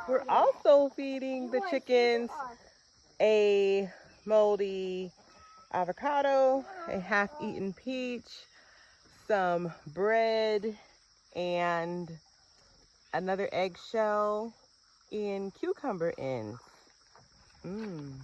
We're also feeding the chickens a moldy avocado, a half-eaten peach, some bread, and another eggshell and cucumber ends. Mmm.